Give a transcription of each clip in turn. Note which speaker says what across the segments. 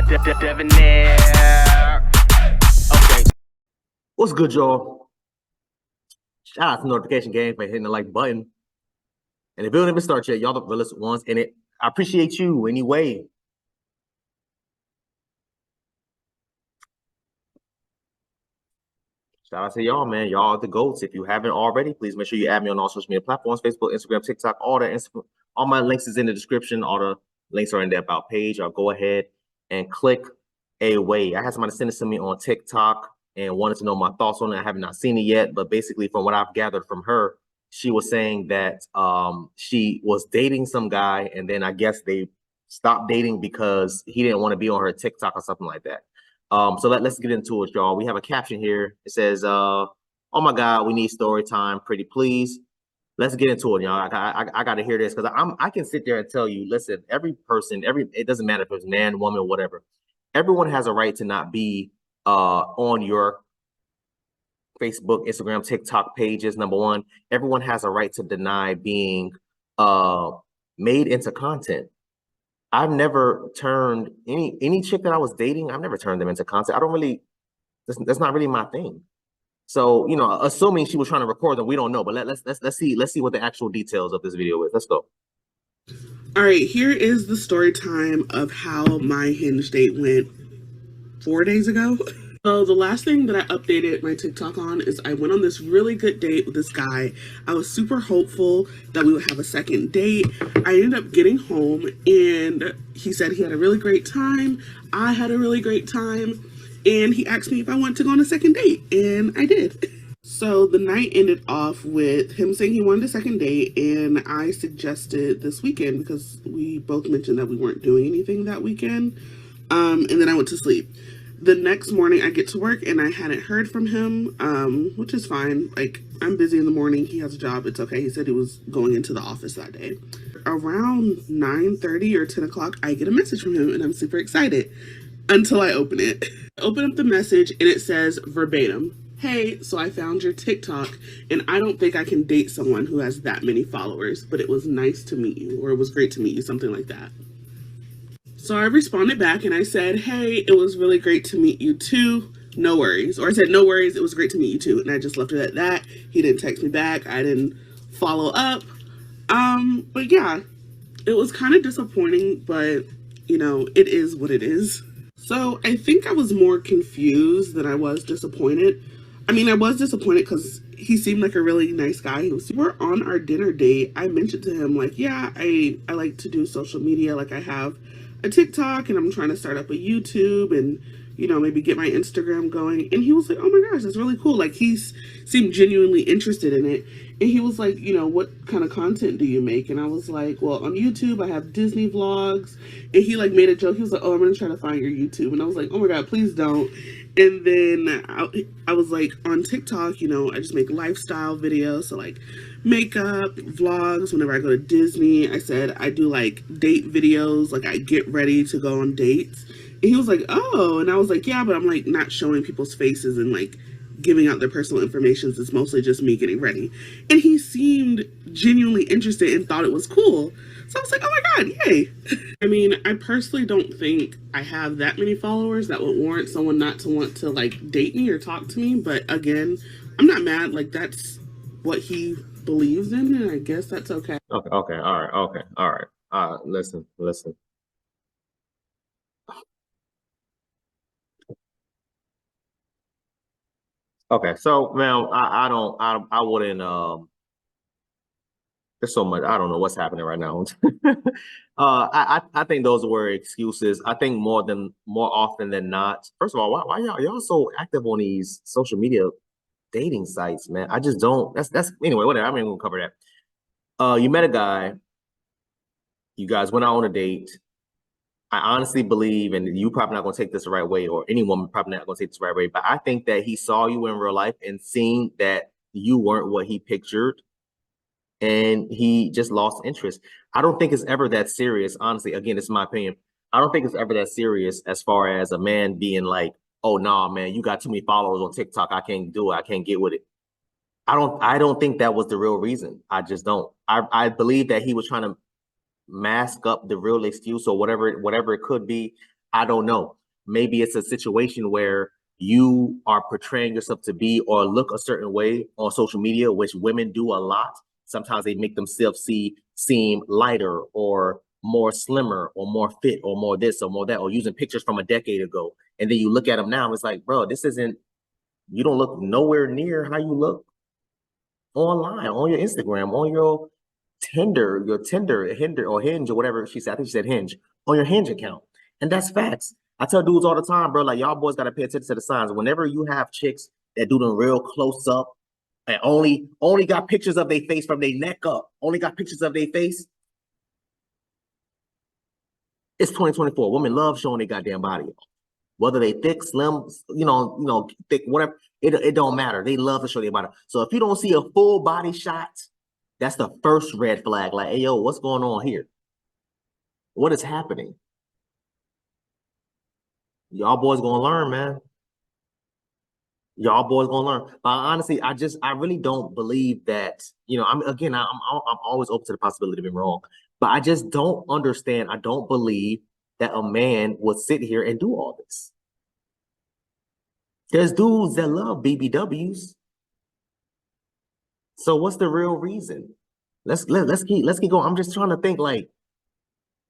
Speaker 1: Debonair. Okay.
Speaker 2: What's good, y'all? Shout out to Notification Gang for hitting the like button. And if you haven't started yet, y'all the realest ones in it. I appreciate you anyway. Shout out to y'all, man. Y'all are the GOATs. If you haven't already, please make sure you add me on all social media platforms, Facebook, Instagram, TikTok, all my links is in the description. All the links are in the about page. I'll go ahead and click away. I had somebody send it to me on TikTok and wanted to know my thoughts on it. I have not seen it yet, but basically from what I've gathered from her, she was saying that she was dating some guy, and then I guess they stopped dating because he didn't want to be on her TikTok or something like that. So let's get into it, y'all. We have a caption here. It says, "Oh my God, we need story time, pretty please." Let's get into it, y'all. I got to hear this because I can sit there and tell you, listen, every person, it doesn't matter if it's man, woman, whatever. Everyone has a right to not be on your Facebook, Instagram, TikTok pages. Number one, everyone has a right to deny being made into content. I've never turned any chick that I was dating, I've never turned them into content. I don't really, that's not really my thing. So, you know, assuming she was trying to record them, we don't know. But let's see what the actual details of this video is. Let's go.
Speaker 3: All right, here is the story time of how my Hinge date went 4 days ago. So the last thing that I updated my TikTok on is I went on this really good date with this guy. I was super hopeful that we would have a second date. I ended up getting home and he said he had a really great time. I had a really great time. And he asked me if I wanted to go on a second date, and I did. So the night ended off with him saying he wanted a second date, and I suggested this weekend because we both mentioned that we weren't doing anything that weekend. And then I went to sleep. The next morning I get to work and I hadn't heard from him, which is fine. Like, I'm busy in the morning. He has a job. It's okay. He said he was going into the office that day. Around 9:30 or 10 o'clock, I get a message from him and I'm super excited until I open it. I open up the message and it says verbatim, "Hey, so I found your TikTok and I don't think I can date someone who has that many followers, but it was nice to meet you," or "it was great to meet you," something like that. So I responded back and I said, "Hey, it was really great to meet you too. No worries." Or I said, "No worries, it was great to meet you too." And I just left it at that. He didn't text me back. I didn't follow up. But yeah, it was kind of disappointing, but you know, it is what it is. So I think I was more confused than I was disappointed. I mean, I was disappointed because he seemed like a really nice guy. We're on our dinner date. I mentioned to him, like, yeah, I like to do social media. Like, I have a TikTok and I'm trying to start up a YouTube and, you know, maybe get my Instagram going. And he was like, "Oh my gosh, that's really cool." Like, he seemed genuinely interested in it. And he was like, "You know, what kind of content do you make?" And I was like, "Well, on YouTube, I have Disney vlogs." And he like made a joke. He was like, "Oh, I'm going to try to find your YouTube." And I was like, "Oh my God, please don't." And then I was like, on TikTok, you know, I just make lifestyle videos. So like makeup, vlogs. Whenever I go to Disney, I said I do like date videos. Like, I get ready to go on dates. And he was like, "Oh." And I was like, "Yeah, but I'm like not showing people's faces and like giving out their personal information. It's mostly just me getting ready." And he seemed genuinely interested and thought it was cool. So I was like, "Oh my God, yay." I mean, I personally don't think I have that many followers that would warrant someone not to want to like date me or talk to me. But again, I'm not mad. Like, that's what he believes in, and I guess that's okay.
Speaker 2: Okay, all right. Listen. Okay, so man, I wouldn't there's so much, I don't know what's happening right now. I think those were excuses. I think more often than not. First of all, why y'all so active on these social media dating sites, man? I just don't. That's anyway, whatever. I'm not even gonna cover that. You met a guy, you guys went out on a date. I honestly believe, and you probably not gonna take this the right way, or any woman probably not gonna take this the right way, but I think that he saw you in real life and seen that you weren't what he pictured, and he just lost interest. I don't think it's ever that serious, honestly. Again, it's my opinion. I don't think it's ever that serious as far as a man being like, "Oh nah, man, you got too many followers on TikTok. I can't do it. I can't get with it." I don't think that was the real reason. I just don't. I believe that he was trying to mask up the real excuse or whatever it could be. I don't know. Maybe it's a situation where you are portraying yourself to be or look a certain way on social media, which women do a lot. Sometimes they make themselves seem lighter or more slimmer or more fit or more this or more that, or using pictures from a decade ago. And then you look at them now, it's like, bro, you don't look nowhere near how you look online, on your Instagram, on your Tinder, Hinder or Hinge or whatever she said. I think she said Hinge, on your Hinge account. And that's facts. I tell dudes all the time, bro, like y'all boys gotta pay attention to the signs. Whenever you have chicks that do them real close up and only got pictures of their face from their neck up, only got pictures of their face. It's 2024. Women love showing their goddamn body. Whether they thick, slim, thick, whatever, it don't matter. They love to show their body. So if you don't see a full body shot, that's the first red flag. Like, hey, yo, what's going on here? What is happening? Y'all boys gonna learn, man. Y'all boys gonna learn. But honestly, I really don't believe that. I'm always open to the possibility of being wrong, but I just don't understand. I don't believe that a man would sit here and do all this. There's dudes that love BBWs. So what's the real reason? Let's keep going. I'm just trying to think, like,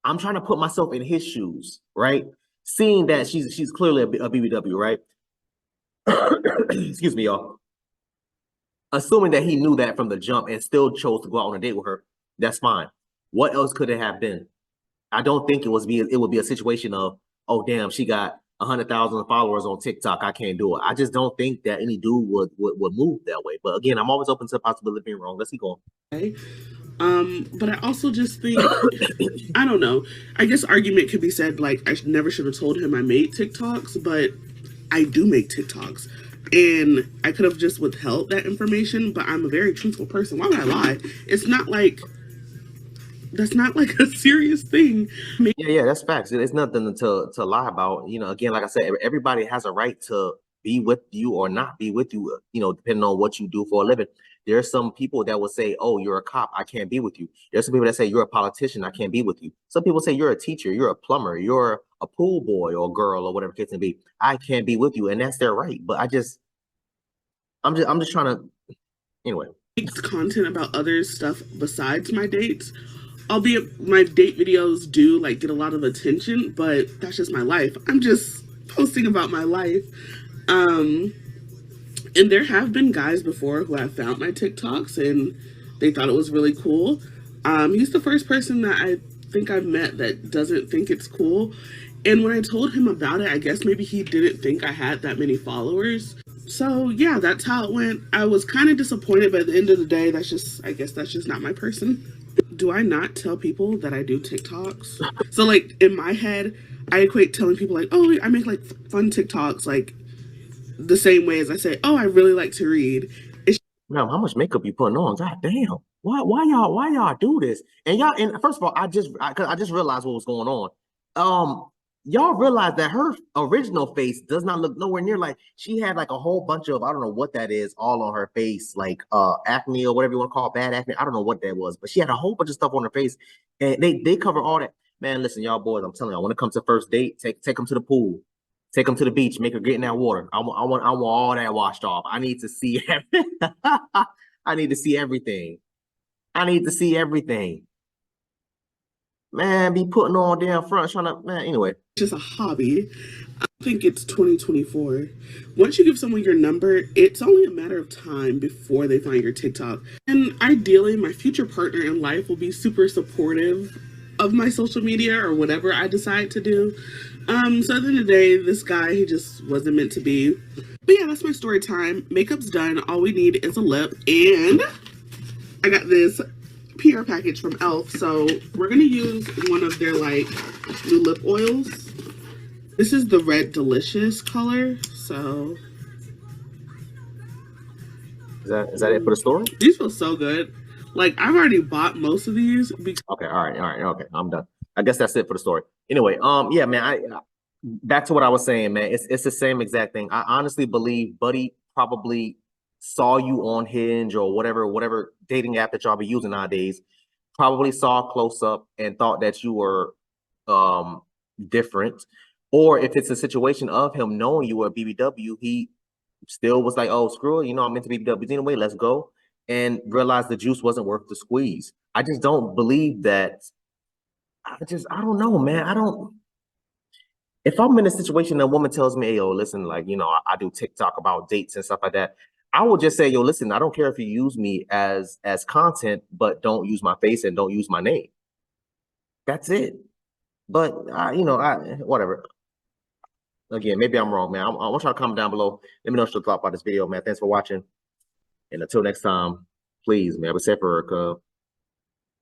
Speaker 2: I'm trying to put myself in his shoes, right? Seeing that she's clearly a BBW, right? Excuse me, y'all. Assuming that he knew that from the jump and still chose to go out on a date with her, that's fine. What else could it have been? I don't think it would be a situation of, oh damn, she got 100,000 followers on TikTok, I can't do it. I just don't think that any dude would move that way. But again, I'm always open to the possibility of being wrong. Let's keep going.
Speaker 3: Okay. But I also just think, I don't know. I guess argument could be said, like, I never should have told him I made TikToks, but I do make TikToks. And I could have just withheld that information, but I'm a very truthful person. Why would I lie? It's not like, that's not like a serious thing.
Speaker 2: Yeah, that's facts. It's nothing to lie about. Again, like I said, everybody has a right to be with you or not be with you, depending on what you do for a living. There's some people that will say, oh, you're a cop, I can't be with you. There's some people that say you're a politician, I can't be with you. Some people say you're a teacher, you're a plumber, you're a pool boy or girl or whatever the case may be. I can't be with you, and that's their right. But I'm just trying to, anyway.
Speaker 3: Content about other stuff besides my dates. Albeit my date videos do like get a lot of attention, but that's just my life. I'm just posting about my life. And there have been guys before who have found my TikToks and they thought it was really cool. He's the first person that I think I've met that doesn't think it's cool. And when I told him about it, I guess maybe he didn't think I had that many followers. So yeah, that's how it went. I was kind of disappointed, but at the end of the day, I guess that's just not my person. Do I not tell people that I do TikToks? So like in my head, I equate telling people like, oh, I make like fun TikToks, like the same way as I say, oh, I really like to read.
Speaker 2: Now, how much makeup you putting on? God damn. Why y'all do this? And first of all, I just realized what was going on. Y'all realize that her original face does not look nowhere near like she had like a whole bunch of, I don't know what that is, all on her face, like acne or whatever you want to call it, bad acne. I don't know what that was, but she had a whole bunch of stuff on her face, and they cover all that. Man, listen, y'all boys, I'm telling y'all, when it comes to first date, take them to the pool, take them to the beach, make her get in that water. I want all that washed off. I need to see I need to see everything. I need to see everything. Man, be putting on damn front, trying to, man, anyway.
Speaker 3: It's just a hobby. I think it's 2024. Once you give someone your number, it's only a matter of time before they find your TikTok. And ideally, my future partner in life will be super supportive of my social media or whatever I decide to do. So at the end of the day, this guy, he just wasn't meant to be. But yeah, that's my story time. Makeup's done. All we need is a lip. And I got this PR package from e.l.f. So we're gonna use one of their like new lip oils. This is the Red Delicious color. So
Speaker 2: is that it for the story?
Speaker 3: These feel so good. Like I've already bought most of these.
Speaker 2: Okay, all right, okay, I'm done. I guess that's it for the story. Anyway, yeah, man. I back to what I was saying, man. It's the same exact thing. I honestly believe Buddy probably saw you on Hinge or whatever dating app that y'all be using nowadays, probably saw close up and thought that you were different, Or if it's a situation of him knowing you were a BBW, he still was like, oh, screw it, I'm into BBWs anyway, let's go, and realized the juice wasn't worth the squeeze. I just don't believe that. I don't know, man. If I'm in a situation and a woman tells me, hey, yo, listen, like, I do TikTok about dates and stuff like that, I will just say, yo, listen, I don't care if you use me as content, but don't use my face and don't use my name. That's it. But whatever. Again, maybe I'm wrong, man. I want y'all to comment down below. Let me know what you thought about this video, man. Thanks for watching. And until next time, please, man, be safe for